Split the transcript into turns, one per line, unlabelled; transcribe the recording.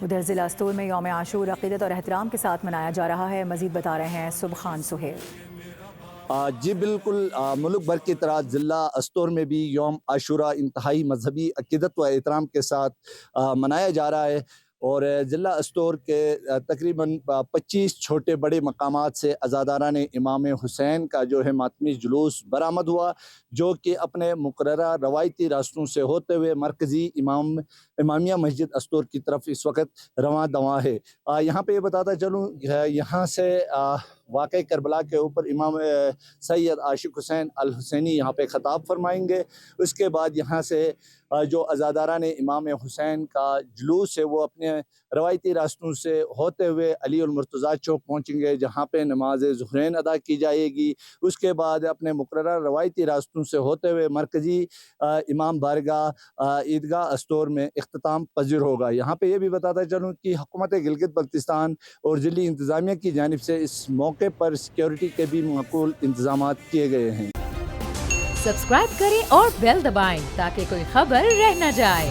ادھر ضلع استور میں یوم عاشور عقیدت اور احترام کے ساتھ منایا جا رہا ہے۔ مزید بتا رہے ہیں سبحان سہیل۔
جی بالکل، ملک بھر کی طرح ضلع استور میں بھی یوم عاشورہ انتہائی مذہبی عقیدت و احترام کے ساتھ منایا جا رہا ہے، اور ضلع استور کے تقریباً 25 چھوٹے بڑے مقامات سے عزاداران امام حسین کا جو ہے ماتمی جلوس برآمد ہوا، جو کہ اپنے مقررہ روایتی راستوں سے ہوتے ہوئے مرکزی امامیہ مسجد استور کی طرف اس وقت رواں دواں ہے۔ یہاں پہ یہ بتاتا چلوں، یہاں سے واقع کربلا کے اوپر امام سید عاشق حسین الحسینی یہاں پہ خطاب فرمائیں گے۔ اس کے بعد یہاں سے جو عزاداران امام حسین کا جلوس ہے وہ اپنے روایتی راستوں سے ہوتے ہوئے علی المرتضیٰ چوک پہنچیں گے، جہاں پہ نماز ظہرین ادا کی جائے گی۔ اس کے بعد اپنے مقررہ روایتی راستوں سے ہوتے ہوئے مرکزی امام بارگاہ عیدگاہ استور میں اختتام پذیر ہوگا۔ یہاں پہ یہ بھی بتاتا چلوں کہ حکومت گلگت بلتستان اور ضلعی انتظامیہ کی جانب سے اس موقع پر سیکیورٹی کے بھی معقول انتظامات کیے گئے ہیں۔
سبسکرائب کریں اور بیل دبائیں تاکہ کوئی خبر رہ نہ جائے۔